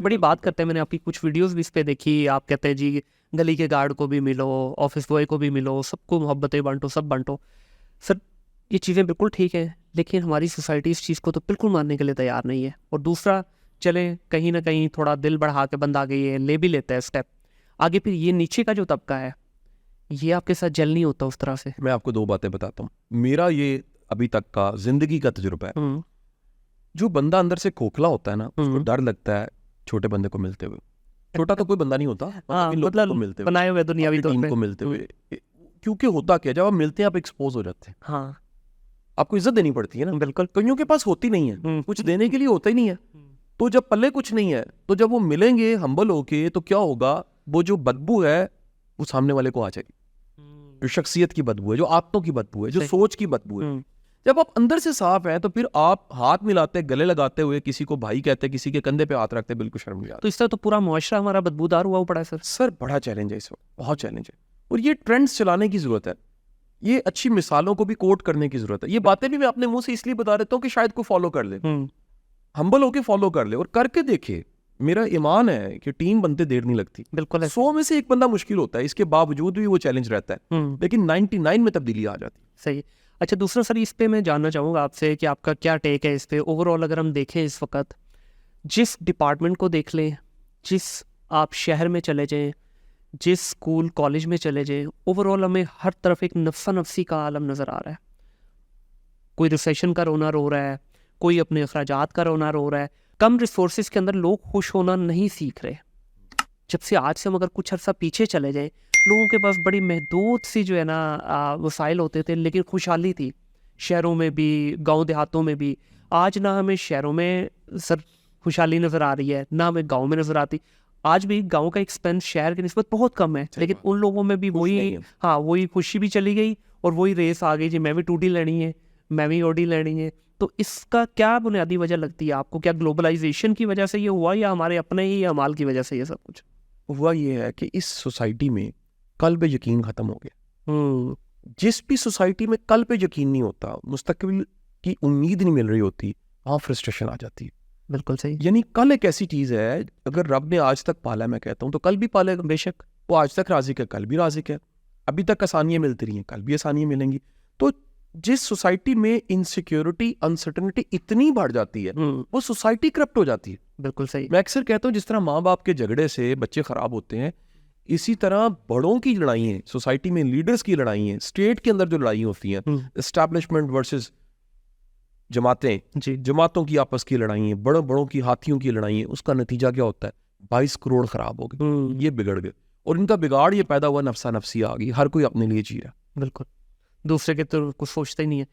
بڑی بات کرتے ہیں, میں نے آپ کی کچھ ویڈیوز بھی اس پہ دیکھی, آپ کہتے ہیں جی گلی کے گارڈ کو بھی ملو, آفس بوائے کو بھی ملو, سب کو محبتیں بانٹو, سب بانٹو. سر یہ چیزیں بالکل ٹھیک ہیں, لیکن ہماری سوسائٹی اس چیز کو تو بالکل ماننے کے لیے تیار نہیں ہے. اور دوسرا, چلیں کہیں نہ کہیں تھوڑا دل بڑھا کے بندہ آگے یہ لے بھی لیتا ہے اسٹیپ آگے, پھر یہ نیچے کا جو طبقہ ہے یہ آپ کے ساتھ جل نہیں ہوتا اس طرح سے. میں آپ کو 2 باتیں بتاتا ہوں. میرا یہ ابھی تک کا زندگی کا تجربہ ہے. جو بندہ اندر سے کھوکھلا ہوتا ہے نا, اس کو ڈر لگتا ہے چھوٹے بندے کو ملتے ہوئے. چھوٹا تو کوئی بندہ نہیں ہوتا, مطلب ملتے بنائے ہوئے دنیاوی طور ٹیم پہ کو ملتے ہوئے. کیونکہ ہوتا کیا, جب آپ ملتے ہیں آپ ایکسپوز ہو جاتے ہیں, ہاں آپ کو عزت دینی پڑتی ہے نا. بالکل, کئیوں کے پاس ہوتی نہیں ہے, کچھ دینے کے لیے ہوتا ہی نہیں ہے. تو جب پلے کچھ نہیں ہے, تو جب وہ ملیں گے ہمبل ہو کے, تو کیا ہوگا, وہ جو بدبو ہے وہ سامنے والے کو آ جائے گی. جو شخصیت کی بدبو ہے, جو عادتوں کی بدبو ہے, جو سوچ کی بدبو ہے. جب آپ اندر سے صاف ہیں تو پھر آپ ہاتھ ملاتے, گلے لگاتے ہوئے کسی کو بھائی کہتے, کسی کے کندھے پہ ہاتھ رکھتے, بالکل شرم نہیں آتی. تو اس طرح تو پورا معاشرہ ہمارا بدبودار ہوا پڑا ہے سر. سر بڑا چیلنج ہے اس وقت, بہت چیلنج ہے. اور یہ ٹرینڈز چلانے کی ضرورت ہے, یہ اچھی مثالوں کو بھی کوٹ کرنے کی ضرورت ہے. یہ باتیں بھی میں اپنے منہ سے اس لیے بتا دیتا ہوں کہ شاید کو فالو کر لے, ہمبل ہو کے فالو کر لے اور کر کے دیکھے. میرا ایمان ہے کہ ٹیم بنتے دیر نہیں لگتی. بالکل 100 میں سے ایک بندہ مشکل ہوتا ہے, اس کے باوجود بھی وہ چیلنج رہتا ہے, لیکن 99 میں تبدیلی آ جاتی ہے. صحیح. اچھا دوسرا سر, اس پہ میں جاننا چاہوں گا آپ سے کہ آپ کا کیا ٹیک ہے اس پہ. اوور آل اگر ہم دیکھیں اس وقت جس ڈپارٹمنٹ کو دیکھ لیں, جس آپ شہر میں چلے جائیں, جس اسکول کالج میں چلے جائیں, اوور آل ہمیں ہر طرف ایک نفسا نفسی کا عالم نظر آ رہا ہے. کوئی ریسیشن کا رونا رو رہا ہے, کوئی اپنے اخراجات کا رونا رو رہا ہے. کم ریسورسز کے اندر لوگ خوش ہونا نہیں سیکھ رہے. جب سے آج سے ہم اگر کچھ عرصہ پیچھے چلے جائیں, لوگوں کے پاس بڑی محدود سی جو ہے نا وسائل ہوتے تھے, لیکن خوشحالی تھی شہروں میں بھی, گاؤں دیہاتوں میں بھی. آج نہ ہمیں شہروں میں سر خوشحالی نظر آ رہی ہے, نہ ہمیں گاؤں میں نظر آتی. آج بھی گاؤں کا ایکسپینس شہر کی نسبت بہت کم ہے, لیکن ان لوگوں میں بھی وہی خوشی بھی چلی گئی اور وہی ریس آ گئی, جی میں بھی ٹوٹی لینی ہے, میں بھی اوڈی لینی ہے. تو اس کا کیا بنیادی وجہ لگتی ہے آپ کو؟ کیا گلوبلائزیشن کی وجہ سے یہ ہوا, یا ہمارے اپنے ہی اعمال کی وجہ سے یہ سب کچھ ہوا؟ یہ ہے کہ اس سوسائٹی میں کل پہ یقین ختم ہو گیا. جس بھی سوسائٹی میں کل پہ یقین نہیں ہوتا, مستقبل کی امید نہیں مل رہی ہوتی, وہاں فرسٹریشن آ جاتی ہے. بالکل صحیح. یعنی کل ایک ایسی چیز ہے, اگر رب نے آج تک پالا, میں کہتا ہوں, تو کل بھی پالے گا. بے شک وہ آج تک رازق ہے, کل بھی رازق ہے. ابھی تک آسانیاں ملتی رہی ہیں, کل بھی آسانیاں ملیں گی. تو جس سوسائٹی میں انسیکیورٹی, انسرٹنٹی اتنی بڑھ جاتی ہے, وہ سوسائٹی کرپٹ ہو جاتی ہے. بالکل صحیح. میں اکثر کہتا ہوں, جس طرح ماں باپ کے جھگڑے سے بچے خراب ہوتے ہیں, اسی طرح بڑوں کی لڑائی ہیں, سوسائٹی میں لیڈرز کی لڑائی ہیں, اسٹیٹ کے اندر جو لڑائی ہوتی ہیں, اسٹیبلشمنٹ ورسز جماعتیں, جماعتوں کی آپس کی لڑائی ہیں, بڑوں کی ہاتھیوں کی لڑائی ہیں, اس کا نتیجہ کیا ہوتا ہے؟ 22 کروڑ خراب ہو گئے, یہ بگڑ گئے. اور ان کا بگاڑ یہ پیدا ہوا, نفسا نفسی آ گئی, ہر کوئی اپنے لیے جی رہا. بالکل, دوسرے کے تو کچھ سوچتا ہی نہیں ہے.